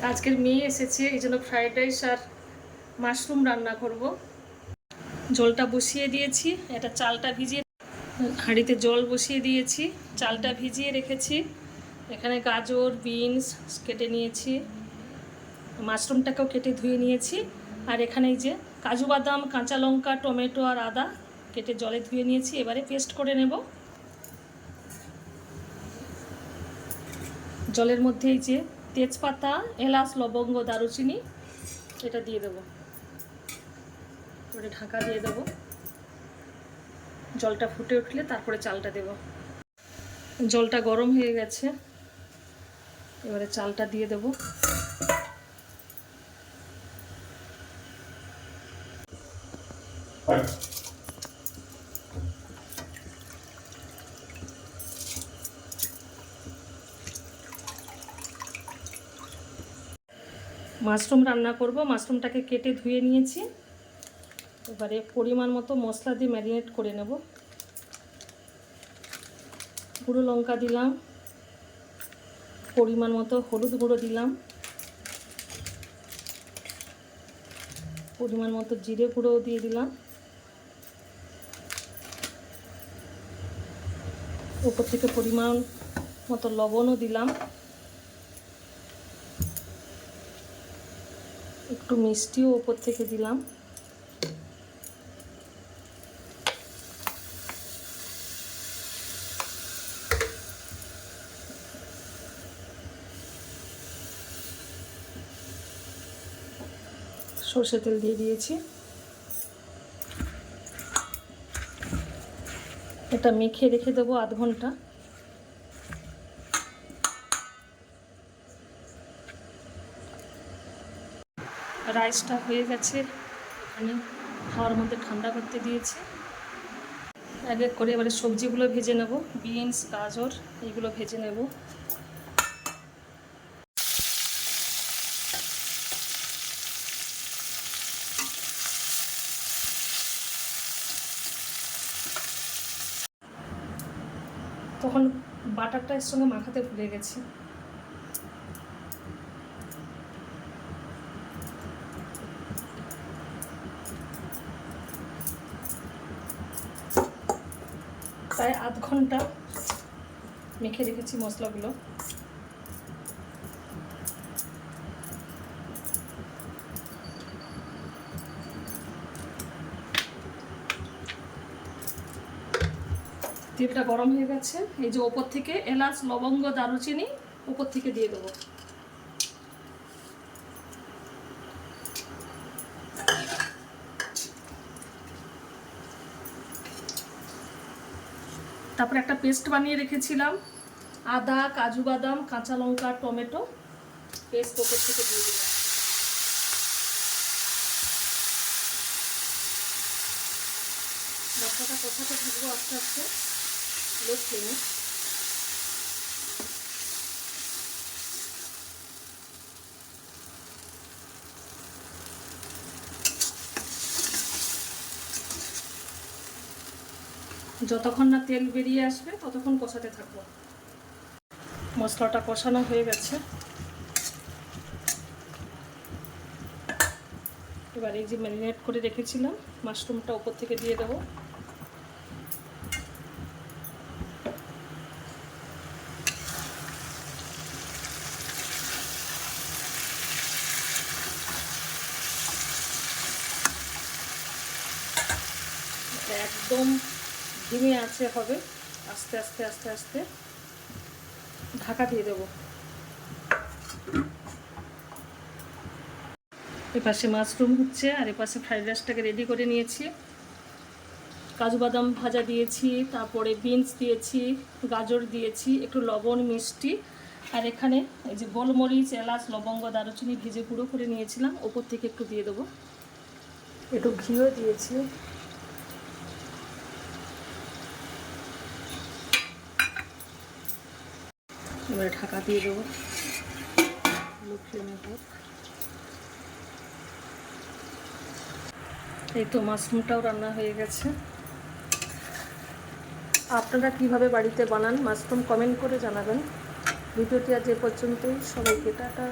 আজকের মেয়ে এসেছে, এই জন্য ফ্রাইড রাইস আর মাশরুম রান্না করব। জলটা বসিয়ে দিয়েছি, এটা চালটা ভিজিয়ে হাঁড়িতে জল বসিয়ে দিয়েছি, চালটা ভিজিয়ে রেখেছি। এখানে গাজর বিনস কেটে নিয়েছি, মাশরুমটাকেও কেটে ধুয়ে নিয়েছি। আর এখানে এই যে কাজু বাদাম, কাঁচা লঙ্কা, টমেটো আর আদা কেটে জলে ধুয়ে নিয়েছি। এবারে পেস্ট করে নেব। জলের মধ্যে এই যে তেজপাতা, এলাচ, লবঙ্গ, দারুচিনি এটা দিয়ে দেবো। এবারে ঢাকা দিয়ে দেবো। জলটা ফুটে উঠলে তারপরে চালটা দেব। জলটা গরম হয়ে গেছে, এবারে চালটা দিয়ে দেব। মাশরুম রান্না করব, মাশরুমটাকে কেটে ধুয়ে নিয়েছি। এবারে পরিমাণ মতো মশলা দিয়ে ম্যারিনেট করে নেব। গুঁড়ো লঙ্কা দিলাম, পরিমাণ মতো হলুদ গুঁড়ো দিলাম, পরিমাণ মতো জিরে গুঁড়োও দিয়ে দিলাম, উপর থেকে পরিমাণ মতো লবণও দিলাম, একটু মিষ্টিও উপর থেকে দিলাম। সরষে তেল দিয়ে দিয়েছি। এটা মেখে রেখে দেবো আধ ঘন্টা। রাইসটা হয়ে গেছে, এখানে খাওয়ার মধ্যে ঠান্ডা করতে দিয়েছি। এক এক করে এবারে সবজিগুলো ভেজে নেব। বিনস, গাজর এইগুলো ভেজে নেব। তখন বাটারটা এর সঙ্গে মাখাতে ভুলে গেছি। প্রায় আধ ঘন্টা মেখে রেখেছি মশলাগুলো। তেলটা গরম হয়ে গেছে, এই যে ওপর থেকে এলাচ, লবঙ্গ, দারুচিনি ওপর থেকে দিয়ে দেবো। তারপরে একটা পেস্ট বানিয়ে রেখেছিলাম, আদা, কাজু বাদাম, কাঁচা লঙ্কা, টমেটো পেস্ট ওপর থেকে দিয়ে দিলাম। মশলাটা কষাতে থাকবো আস্তে আস্তে লো ফ্লেমে। যতক্ষণ না তেল বেরিয়ে আসবে ততক্ষণ কষাতে থাকবো। মশলাটা কষানো হয়ে গেছে, এবার এই যে ম্যারিনেট করে রেখেছিলাম মাশরুমটা উপর থেকে দিয়ে দেবো। একদম ধিমে আছে হবে, আস্তে আস্তে আস্তে আস্তে ঢাকা দিয়ে দেবো। এপাশে মাশরুম হচ্ছে আর এপাশে ফ্রাইড রাইসটাকে রেডি করে নিয়েছি। কাজু বাদাম ভাজা দিয়েছি, তারপরে বিনস দিয়েছি, গাজর দিয়েছি, একটু লবণ, মিষ্টি, আর এখানে এই যে গোলমরিচ, এলাচ, লবঙ্গ, দারুচিনি ভেজে গুঁড়ো করে নিয়েছিলাম ওপর থেকে একটু দিয়ে দেবো। একটু ঘিও দিয়েছি। এবারে ঢাকা দিয়ে দেবো, লো ফ্লেমে হোক। এই তো মাশরুমটাও রান্না হয়ে গেছে। আপনারা কিভাবে বাড়িতে বানান মাশরুম কমেন্ট করে জানাবেন। ভিডিওটি আজ এ পর্যন্তই। সবাইকে টাটা।